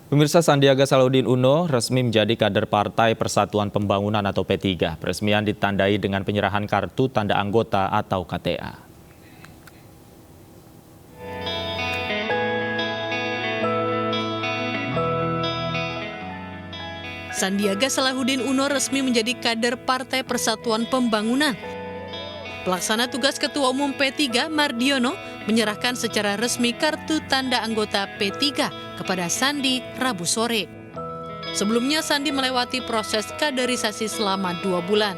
Pemirsa, Sandiaga Salahuddin Uno resmi menjadi kader Partai Persatuan Pembangunan atau P3. Peresmian ditandai dengan penyerahan kartu tanda anggota atau KTA. Sandiaga Salahuddin Uno resmi menjadi kader Partai Persatuan Pembangunan. Pelaksana tugas Ketua Umum P3 Mardiono menyerahkan secara resmi kartu tanda anggota P3 kepada Sandi Rabu sore. Sebelumnya Sandi melewati proses kaderisasi selama 2 bulan.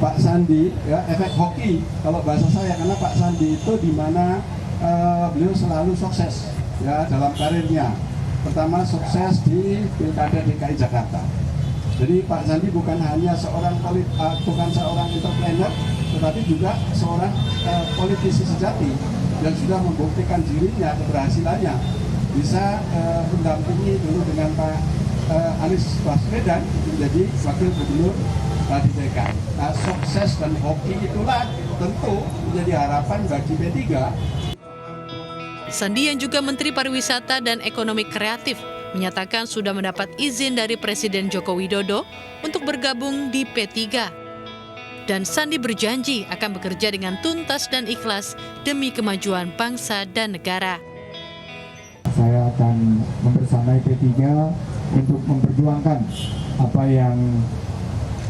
Pak Sandi, ya, efek hoki kalau bahasa saya, karena Pak Sandi itu di mana beliau selalu sukses ya dalam karirnya. Pertama sukses di Pilkada DKI Jakarta. Jadi Pak Sandi bukan hanya seorang entrepreneur, tetapi juga seorang politisi sejati yang sudah membuktikan dirinya, keberhasilannya bisa mendampingi dulu dengan Pak Anies Baswedan menjadi wakil gubernur di DKI. Nah, sukses dan hoki itulah tentu menjadi harapan bagi P3. Sandi yang juga Menteri Pariwisata dan Ekonomi Kreatif menyatakan sudah mendapat izin dari Presiden Joko Widodo untuk bergabung di P3. Dan Sandi berjanji akan bekerja dengan tuntas dan ikhlas demi kemajuan bangsa dan negara. Saya akan membersamai P3 untuk memperjuangkan apa yang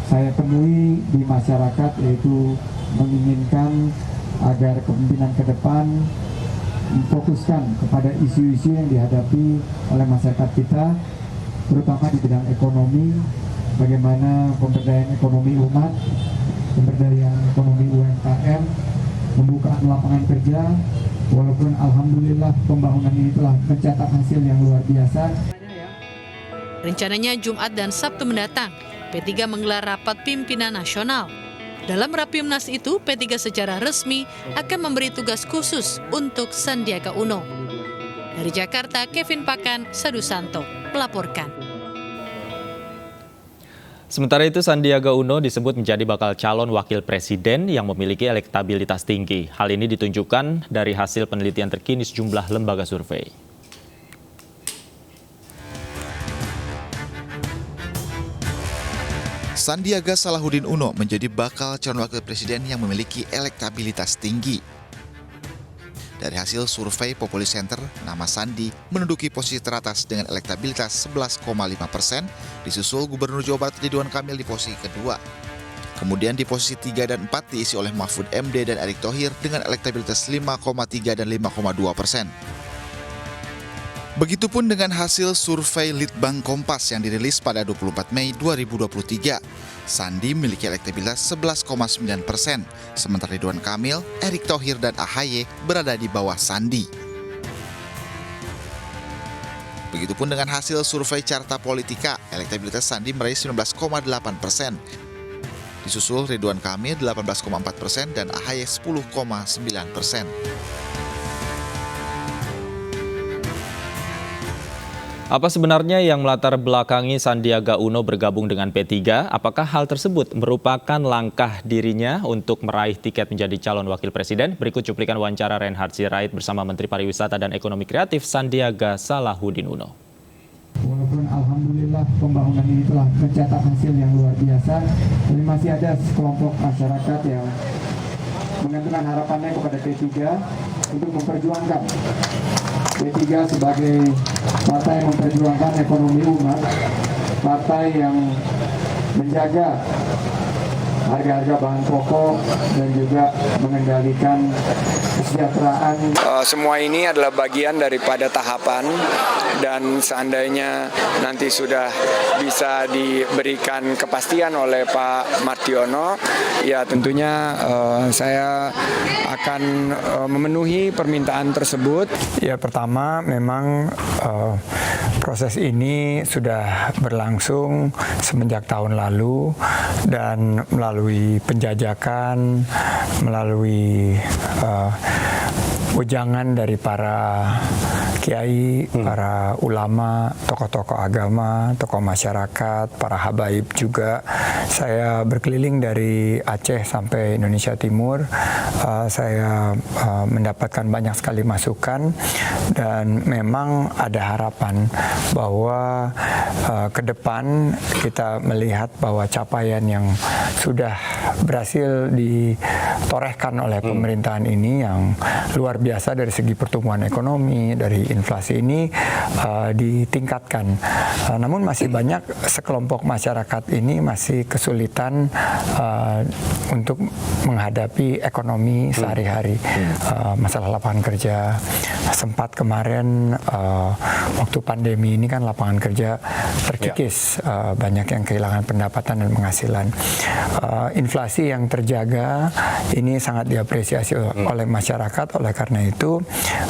saya temui di masyarakat, yaitu menginginkan agar kepemimpinan ke depan memfokuskan kepada isu-isu yang dihadapi oleh masyarakat kita, terutama di bidang ekonomi, bagaimana pemberdayaan ekonomi umat, pemberdayaan ekonomi UMKM, pembukaan lapangan kerja, walaupun alhamdulillah pembangunan ini telah mencetak hasil yang luar biasa. Rencananya Jumat dan Sabtu mendatang, P3 menggelar rapat pimpinan nasional. Dalam Rapimnas itu, P3 secara resmi akan memberi tugas khusus untuk Sandiaga Uno. Dari Jakarta, Kevin Pakan, Sadu Santo melaporkan. Sementara itu, Sandiaga Uno disebut menjadi bakal calon wakil presiden yang memiliki elektabilitas tinggi. Hal ini ditunjukkan dari hasil penelitian terkini sejumlah lembaga survei. Sandiaga Salahuddin Uno menjadi bakal calon wakil presiden yang memiliki elektabilitas tinggi. Dari hasil survei Populi Center, nama Sandi menduduki posisi teratas dengan elektabilitas 11,5%, disusul Gubernur Jawa Barat Ridwan Kamil di posisi kedua. Kemudian di posisi 3 dan 4 diisi oleh Mahfud MD dan Erick Thohir dengan elektabilitas 5,3 dan 5,2%. Begitupun dengan hasil survei Litbang Kompas yang dirilis pada 24 Mei 2023. Sandi memiliki elektabilitas 11,9%, sementara Ridwan Kamil, Erick Thohir, dan AHY berada di bawah Sandi. Begitupun dengan hasil survei Carta Politika, elektabilitas Sandi meraih 19,8%. Disusul Ridwan Kamil 18,4% dan AHY 10,9%. Apa sebenarnya yang melatar belakangi Sandiaga Uno bergabung dengan P3? Apakah hal tersebut merupakan langkah dirinya untuk meraih tiket menjadi calon wakil presiden? Berikut cuplikan wawancara Reinhard Sirait bersama Menteri Pariwisata dan Ekonomi Kreatif Sandiaga Salahuddin Uno. Walaupun alhamdulillah pembangunan ini telah mencetak hasil yang luar biasa, tapi masih ada sekelompok masyarakat yang menggantungkan harapannya kepada P3 untuk memperjuangkan P3 sebagai partai yang memperjuangkan ekonomi umat, partai yang menjaga harga-harga bahan pokok dan juga mengendalikan kesejahteraan. Semua ini adalah bagian daripada tahapan, dan seandainya nanti sudah bisa diberikan kepastian oleh Pak Mardiono, ya tentunya saya akan memenuhi permintaan tersebut. Ya, pertama memang proses ini sudah berlangsung semenjak tahun lalu, dan melalui penjajakan, melalui wejangan dari para kiai, para ulama, tokoh-tokoh agama, tokoh masyarakat, para habaib juga. Saya berkeliling dari Aceh sampai Indonesia Timur. Saya mendapatkan banyak sekali masukan dan memang ada harapan bahwa ke depan kita melihat bahwa capaian yang sudah berhasil ditorehkan oleh pemerintahan ini yang luar biasa dari segi pertumbuhan ekonomi, dari inflasi ini ditingkatkan. Namun masih banyak sekelompok masyarakat ini masih kesulitan untuk menghadapi ekonomi sehari-hari. Masalah lapangan kerja. Sempat kemarin waktu pandemi ini kan lapangan kerja terkikis, banyak yang kehilangan pendapatan dan penghasilan. Inflasi yang terjaga ini sangat diapresiasi oleh masyarakat. Oleh karena itu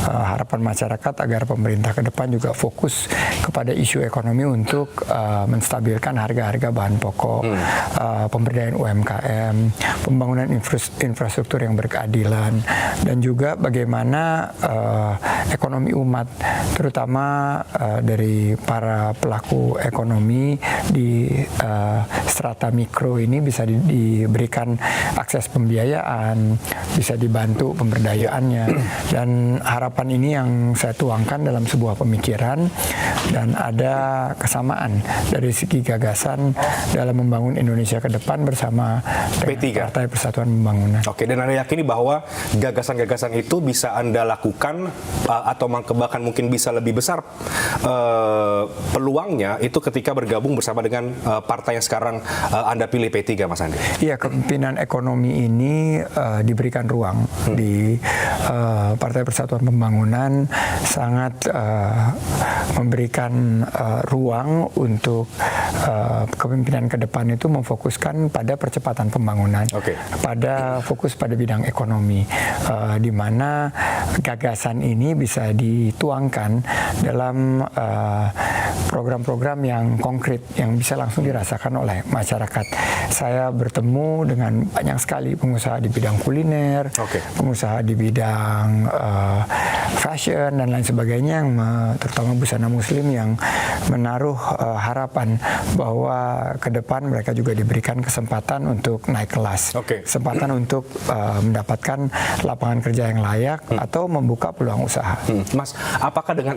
harapan masyarakat agar pemerintah ke depan juga fokus kepada isu ekonomi untuk menstabilkan harga-harga bahan pokok, pemberdayaan UMKM, pembangunan infrastruktur yang berkeadilan, dan juga bagaimana ekonomi umat, terutama dari para pelaku ekonomi di strata mikro ini bisa diberikan akses pembiayaan, bisa dibantu pemberdayaannya, dan harapan ini yang saya tuangkan dalam sebuah pemikiran dan ada kesamaan dari segi gagasan dalam membangun Indonesia ke depan bersama P3. Partai Persatuan Pembangunan. Oke, dan Anda yakini bahwa gagasan-gagasan itu bisa Anda lakukan atau bahkan mungkin bisa lebih besar peluangnya itu ketika bergabung bersama dengan partai yang sekarang Anda pilih, P3, Mas Andi? Iya, kepemimpinan ekonomi ini diberikan ruang di Partai Persatuan Pembangunan, sangat memberikan ruang untuk kepemimpinan ke depan itu memfokuskan pada percepatan pembangunan, pada fokus pada bidang ekonomi, di mana gagasan ini bisa dituangkan dalam program-program yang konkret yang bisa langsung dirasakan oleh masyarakat. Saya bertemu dengan banyak sekali pengusaha di bidang kuliner, pengusaha di bidang fashion dan lain sebagainya, yang terutama busana muslim yang menaruh harapan bahwa ke depan mereka juga diberikan kesempatan untuk naik kelas, kesempatan untuk mendapatkan lapangan kerja yang layak atau membuka peluang usaha. Mas, apakah dengan